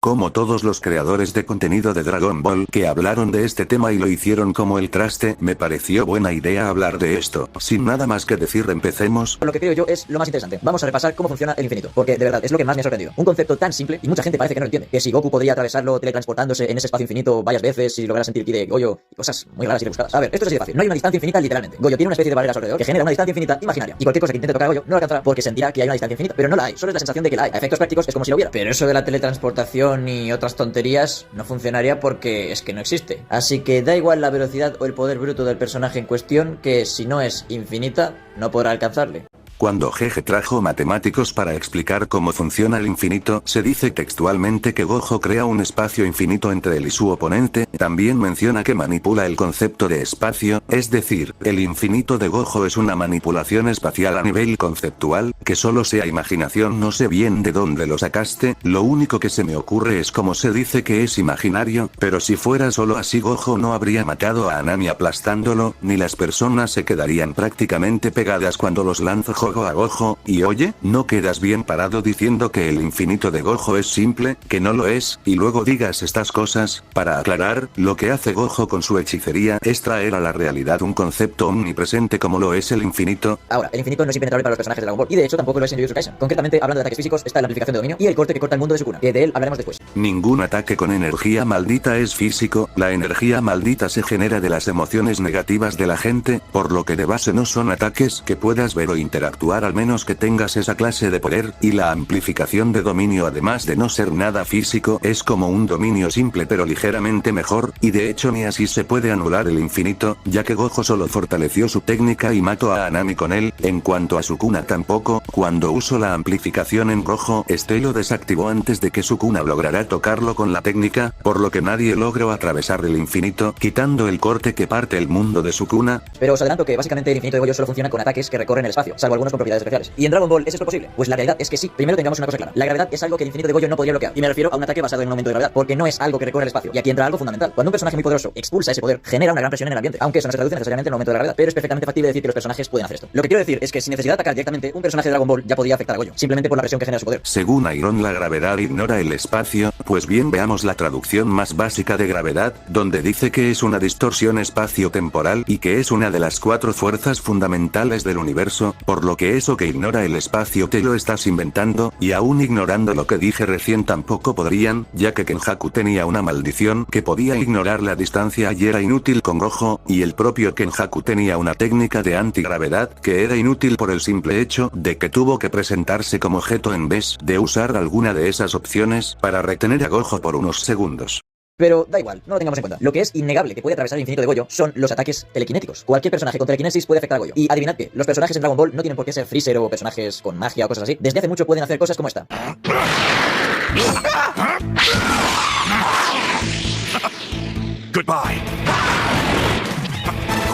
Como todos los creadores de contenido de Dragon Ball que hablaron de este tema y lo hicieron como el traste, me pareció buena idea hablar de esto. Sin nada más que decir, empecemos. Lo que creo yo es lo más interesante. Vamos a repasar cómo funciona el infinito, porque de verdad es lo que más me ha sorprendido. Un concepto tan simple y mucha gente parece que no lo entiende. Que si Goku podría atravesarlo teletransportándose en ese espacio infinito varias veces y lograr sentir ki de Goyo y cosas muy raras y rebuscadas. A ver, esto es así de fácil. No hay una distancia infinita literalmente. Goyo tiene una especie de barrera alrededor que genera una distancia infinita imaginaria. Y cualquier cosa que intente tocar a Goyo no lo alcanzará porque sentirá que hay una distancia infinita. Pero no la hay, solo es la sensación de que la hay. A efectos prácticos es como si lo hubiera. Pero eso de la teletransportación y otras tonterías no funcionaría porque es que no existe. Así que da igual la velocidad o el poder bruto del personaje en cuestión, que si no es infinita, no podrá alcanzarle. Cuando Gege trajo matemáticos para explicar cómo funciona el infinito, se dice textualmente que Gojo crea un espacio infinito entre él y su oponente. También menciona que manipula el concepto de espacio, es decir, el infinito de Gojo es una manipulación espacial a nivel conceptual, que solo sea imaginación. No sé bien de dónde lo sacaste, lo único que se me ocurre es cómo se dice que es imaginario, pero si fuera solo así Gojo no habría matado a Anami aplastándolo, ni las personas se quedarían prácticamente pegadas cuando los lanza a Gojo. Y oye, ¿no quedas bien parado diciendo que el infinito de Gojo es simple, que no lo es, y luego digas estas cosas? Para aclarar, lo que hace Gojo con su hechicería es traer a la realidad un concepto omnipresente como lo es el infinito. Ahora, el infinito no es impenetrable para los personajes de Dragon Ball, y de hecho tampoco lo es en Jujutsu Kaisen. Concretamente, hablando de ataques físicos, está la amplificación de dominio y el corte que corta el mundo de Sukuna, que de él hablaremos después. Ningún ataque con energía maldita es físico, la energía maldita se genera de las emociones negativas de la gente, por lo que de base no son ataques que puedas ver o interactuar al menos que tengas esa clase de poder, y la amplificación de dominio además de no ser nada físico es como un dominio simple pero ligeramente mejor, y de hecho ni así se puede anular el infinito, ya que Gojo solo fortaleció su técnica y mató a Anami con él. En cuanto a Sukuna tampoco, cuando usó la amplificación en Gojo, este lo desactivó antes de que Sukuna lograra tocarlo con la técnica, por lo que nadie logró atravesar el infinito, quitando el corte que parte el mundo de Sukuna. Pero os adelanto que básicamente el infinito de Goyo solo funciona con ataques que recorren el espacio, salvo algunos con propiedades especiales. ¿Y en Dragon Ball es esto posible? Pues la realidad es que sí. Primero tengamos una cosa clara. La gravedad es algo que el infinito de Goyo no podría bloquear. Y me refiero a un ataque basado en un aumento de gravedad, porque no es algo que recorre el espacio. Y aquí entra algo fundamental. Cuando un personaje muy poderoso expulsa ese poder, genera una gran presión en el ambiente. Aunque eso no se traduce necesariamente en un aumento de la gravedad, pero es perfectamente factible decir que los personajes pueden hacer esto. Lo que quiero decir es que sin necesidad de atacar directamente, un personaje de Dragon Ball ya podría afectar a Goyo, simplemente por la presión que genera su poder. Según Iron, la gravedad ignora el espacio. Pues bien, veamos la traducción más básica de gravedad, donde dice que es una distorsión espacio-temporal y que es una de las 4 fuerzas fundamentales del universo, por lo que eso que ignora el espacio te lo estás inventando, y aún ignorando lo que dije recién tampoco podrían, ya que Kenjaku tenía una maldición que podía ignorar la distancia y era inútil con Gojo, y el propio Kenjaku tenía una técnica de antigravedad que era inútil por el simple hecho de que tuvo que presentarse como Geto en vez de usar alguna de esas opciones para retener a Gojo por unos segundos. Pero da igual, no lo tengamos en cuenta. Lo que es innegable que puede atravesar el infinito de Goyo son los ataques telequinéticos. Cualquier personaje con telequinesis puede afectar a Goyo. Y adivinad que los personajes en Dragon Ball no tienen por qué ser Freezer o personajes con magia o cosas así. Desde hace mucho pueden hacer cosas como esta. Goodbye.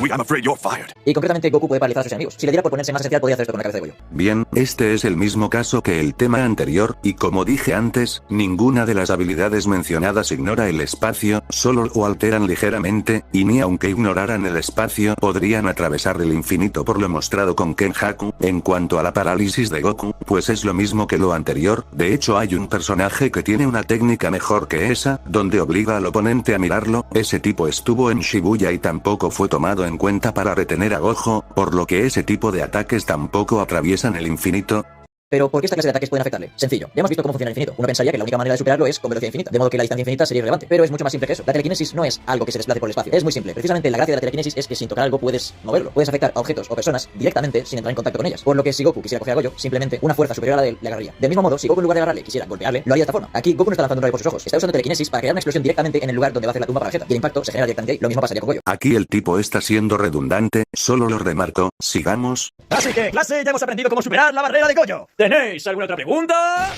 I'm afraid you're fired. Y concretamente Goku puede paralizar a sus enemigos. Si le diera por ponerse más esencial podría hacer esto con la cabeza de Goyo. Bien, este es el mismo caso que el tema anterior, y como dije antes, ninguna de las habilidades mencionadas ignora el espacio, solo lo alteran ligeramente, y ni aunque ignoraran el espacio podrían atravesar el infinito por lo mostrado con Kenjaku. En cuanto a la parálisis de Goku, pues es lo mismo que lo anterior. De hecho hay un personaje que tiene una técnica mejor que esa, donde obliga al oponente a mirarlo. Ese tipo estuvo en Shibuya y tampoco fue tomado en cuenta para retener a Gojo, por lo que ese tipo de ataques tampoco atraviesan el infinito. Pero ¿por qué esta clase de ataques pueden afectarle? Sencillo, ya hemos visto cómo funciona el infinito. Uno pensaría que la única manera de superarlo es con velocidad infinita, de modo que la distancia infinita sería irrelevante. Pero es mucho más simple que eso. La telequinesis no es algo que se desplace por el espacio, es muy simple. Precisamente la gracia de la telequinesis es que sin tocar algo puedes moverlo. Puedes afectar a objetos o personas directamente sin entrar en contacto con ellas. Por lo que si Goku quisiera coger a Goyo, simplemente una fuerza superior a la de él le agarraría. Del mismo modo, si Goku en lugar de agarrarle quisiera golpearle, lo haría de esta forma. Aquí Goku no está lanzando un rayo por sus ojos, está usando telequinesis para crear una explosión directamente en el lugar donde va a hacer la tumba para Vegeta. Y el impacto se genera directamente ahí. Lo mismo pasaría con Goyo. Aquí el tipo está siendo redundante, solo lo remarco. Sigamos. Así que, clase, ya hemos aprendido cómo superar la barrera de Goyo. ¿Tenéis alguna otra pregunta?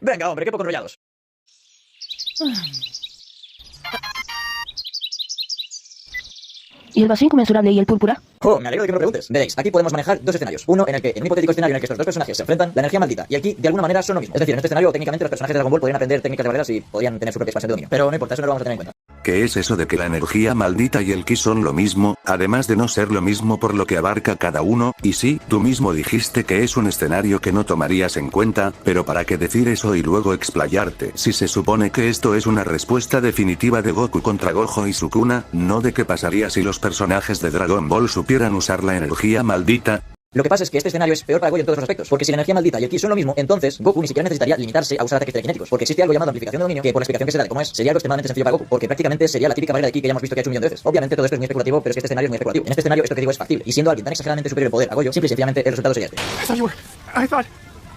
Venga, hombre, qué poco enrollados. ¿Y el vacío inconmensurable y el púrpura? Oh, me alegro de que me lo preguntes. Veréis, aquí podemos manejar dos escenarios. Uno en el que, en un hipotético escenario en el que estos dos personajes se enfrentan, la energía maldita, y aquí de alguna manera son lo mismo. Es decir, en este escenario técnicamente los personajes de Dragon Ball podrían aprender técnicas de barreras y podrían tener su propia expansión de dominio. Pero no importa, eso no lo vamos a tener en cuenta. ¿qué es eso de que la energía maldita y el ki son lo mismo, además de no ser lo mismo por lo que abarca cada uno? Y sí, tú mismo dijiste que es un escenario que no tomarías en cuenta, pero ¿para qué decir eso y luego explayarte si se supone que esto es una respuesta definitiva de Goku contra Gojo y Sukuna? ¿No de qué pasaría si los personajes de Dragon Ball supieran usar la energía maldita? Lo que pasa es que este escenario es peor para Goyo en todos los aspectos, porque si la energía maldita y el ki son lo mismo, entonces Goku ni siquiera necesitaría limitarse a usar ataques telequinéticos, porque existe algo llamado amplificación de dominio, que por la explicación que se da de cómo es, sería algo extremadamente sencillo para Goku, porque prácticamente sería la típica barrera de ki que ya hemos visto que ha hecho un millón de veces. Obviamente todo esto es muy especulativo, pero es que este escenario es muy especulativo. En este escenario esto que digo es factible, y siendo alguien tan exageradamente superior en poder a Goyo, simple y sencillamente el resultado sería este.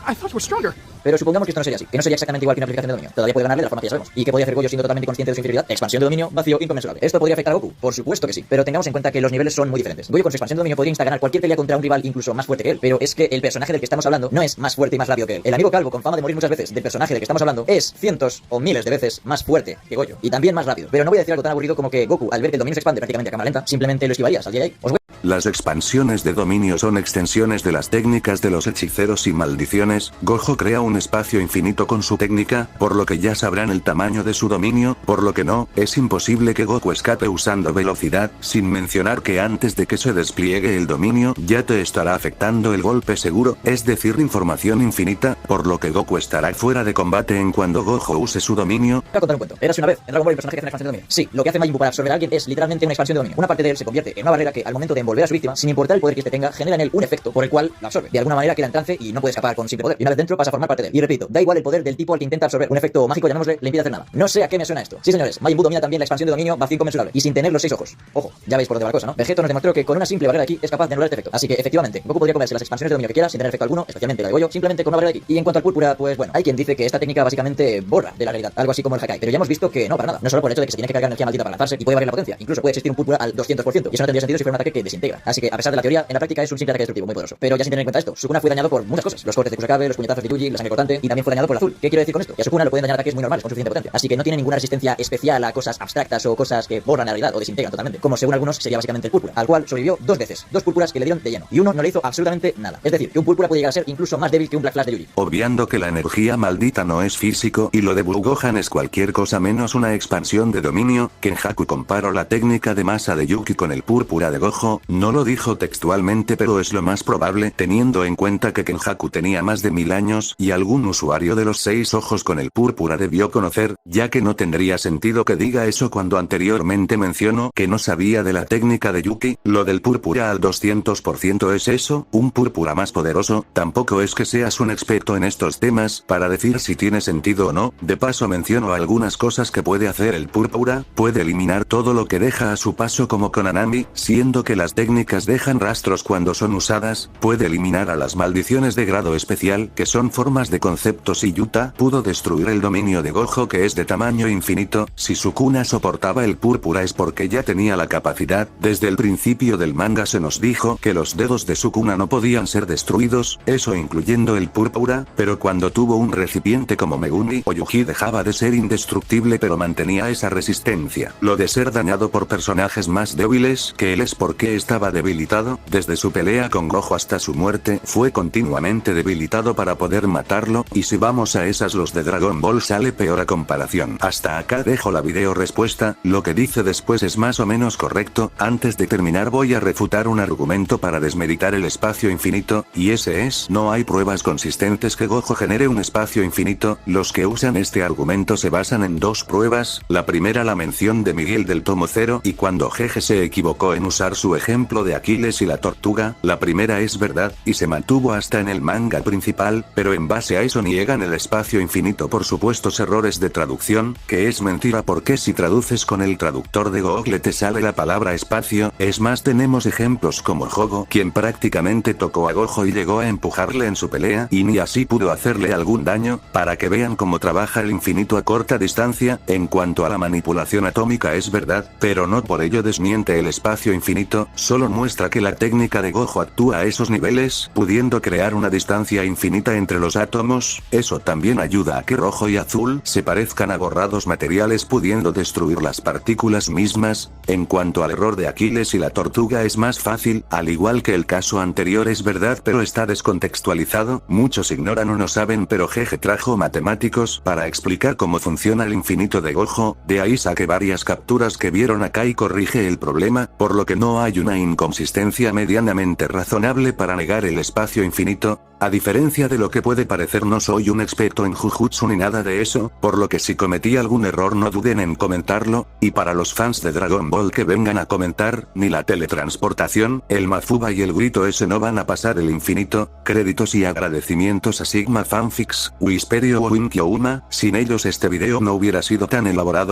I thought you were stronger. Pero supongamos que esto no sería así, que no sería exactamente igual que una aplicación de dominio. Todavía puede ganarle de la forma que ya sabemos. ¿Y qué podría hacer Goyo siendo totalmente consciente de su inferioridad? Expansión de dominio, vacío, inconmensurable. ¿Esto podría afectar a Goku? Por supuesto que sí, pero tengamos en cuenta que los niveles son muy diferentes. Goyo con su expansión de dominio podría instar ganar cualquier pelea contra un rival incluso más fuerte que él, pero es que el personaje del que estamos hablando no es más fuerte y más rápido que él. El amigo calvo con fama de morir muchas veces del personaje del que estamos hablando es cientos o miles de veces más fuerte que Goyo, y también más rápido. Pero no voy a decir algo tan aburrido como que Goku, al ver que el dominio se expande prácticamente a cámara lenta, simplemente lo esquivaría, saldría de ahí. Las expansiones de dominio son extensiones de las técnicas de los hechiceros y maldiciones. Gojo crea un espacio infinito con su técnica, por lo que ya sabrán el tamaño de su dominio, por lo que no, es imposible que Goku escape usando velocidad, sin mencionar que antes de que se despliegue el dominio, ya te estará afectando el golpe seguro, es decir, información infinita, por lo que Goku estará fuera de combate en cuando Gojo use su dominio. Voy a contar un cuento. Érase una vez en Dragon Ball el personaje que hace una expansión de dominio. Sí, lo que hace Majin Buu para absorber a alguien es literalmente una expansión de dominio. Una parte de él se convierte en una barrera que al momento de envolver a su víctima, sin importar el poder que este tenga, genera en él un efecto por el cual la absorbe. De alguna manera queda en trance y no puede escapar con simple poder. Y una vez dentro pasa a formar parte de él. Y repito, da igual el poder del tipo al que intenta absorber. Un efecto mágico, llamémosle, le impide hacer nada. No sé a qué me suena esto. Sí, señores, Majin Buu domina también la expansión de dominio vacío inconmensurable y sin tener los 6 ojos. Ojo, ya veis por dónde va la cosa, ¿no? Vegeto nos demostró que con una simple barrera de ki es capaz de anular este efecto. Así que efectivamente, Goku podría comerse las expansiones de dominio que quiera sin tener efecto alguno, especialmente la de Goyo, simplemente con una barrera de ki. Y en cuanto al púrpura, pues bueno, hay quien dice que esta técnica básicamente borra de la realidad, algo así como el Hakai. Pero ya hemos visto que no, para nada. No solo por el hecho de que se tiene que cargar energía maldita para lanzarse y puede variar la potencia, incluso puede existir un púrpura al 200%, y eso no tendría sentido si fuera un ataque que desintegra. Así que a pesar de la teoría, en la práctica es un simple ataque destructivo muy poderoso. Pero ya sin tener en cuenta esto, Sukuna fue dañado por muchas cosas. Los cortes de Kusakabe, los puñetazos de Yuji, la sangre cortante, y también fue dañado por el azul. ¿Qué quiero decir con esto? Que a Sukuna lo pueden dañar ataques muy normales con suficiente potencia. Así que no tiene ninguna resistencia especial a cosas abstractas o cosas que borran la realidad o desintegran totalmente. Como según algunos sería básicamente el púrpura, al cual sobrevivió 2 veces. 2 púrpuras que le dieron de lleno. Y uno no le hizo absolutamente nada. Es decir, que un púrpura puede llegar a ser incluso más débil que un Black Flash de Yuji. Obviando que la energía maldita no es físico y lo de Blue Gohan es cualquier cosa menos una expansión de dominio, Kenjaku comparó la técnica de masa de Yuki con el púrpura de Gojo, no lo dijo textualmente pero es lo más probable teniendo en cuenta que Kenjaku tenía más de 1000 años y algún usuario de los 6 ojos con el púrpura debió conocer, ya que no tendría sentido que diga eso cuando anteriormente mencionó que no sabía de la técnica de Yuki. Lo del púrpura al 200% es eso, un púrpura más poderoso. Tampoco es que seas un experto en estos temas para decir si tiene sentido o no. De paso menciono algunas cosas que puede hacer el púrpura, puede eliminar todo lo que deja a su paso como con Anami, siendo que las técnicas dejan rastros cuando son usadas, puede eliminar a las maldiciones de grado especial que son formas de conceptos y Yuta pudo destruir el dominio de Gojo que es de tamaño infinito. Si Sukuna soportaba el púrpura es porque ya tenía la capacidad. Desde el principio del manga se nos dijo que los dedos de Sukuna no podían ser destruidos, eso incluyendo el púrpura, pero cuando tuvo un recipiente como Megumi o Yuji dejaba de ser indestructible pero mantenía esa resistencia. Lo de ser dañado por personajes más débiles que él es porque estaba debilitado, desde su pelea con Gojo hasta su muerte fue continuamente debilitado para poder matarlo, y si vamos a esas los de Dragon Ball sale peor a comparación. Hasta acá dejo la video respuesta, lo que dice después es más o menos correcto. Antes de terminar voy a refutar un argumento para desmeritar el espacio infinito, y ese es, no hay pruebas consistentes que Gojo genere un espacio infinito. Los que usan este argumento se basan en 2 pruebas, la primera la mención de Miguel del tomo 0 y cuando Jeje se equivocó en usar su ejemplo de Aquiles y la tortuga, la primera es verdad, y se mantuvo hasta en el manga principal, pero en base a eso niegan el espacio infinito por supuestos errores de traducción, que es mentira porque si traduces con el traductor de Google te sale la palabra espacio. Es más, tenemos ejemplos como Jogo, quien prácticamente tocó a Gojo y llegó a empujarle en su pelea y ni así pudo hacerle algún daño, para que vean cómo trabaja el infinito a corta distancia. En cuanto a la manipulación atómica es verdad, pero no por ello desmiente el espacio infinito, solo muestra que la técnica de Gojo actúa a esos niveles, pudiendo crear una distancia infinita entre los átomos. Eso también ayuda a que rojo y azul se parezcan a borrados materiales, pudiendo destruir las partículas mismas. En cuanto al error de Aquiles y la tortuga, es más fácil, al igual que el caso anterior, es verdad, pero está descontextualizado. Muchos ignoran o no saben, pero GG trajo matemáticos para explicar cómo funciona el infinito de Gojo. De ahí saqué varias capturas que vieron acá y corrige el problema, por lo que no hay una inconsistencia medianamente razonable para negar el espacio infinito. A diferencia de lo que puede parecer, no soy un experto en Jujutsu ni nada de eso, por lo que si cometí algún error no duden en comentarlo. Y para los fans de Dragon Ball que vengan a comentar, ni la teletransportación, el Mafuba y el grito ese no van a pasar el infinito. Créditos y agradecimientos a Sigma Fanfics, Whisperio o Winkyo Uma, sin ellos este video no hubiera sido tan elaborado.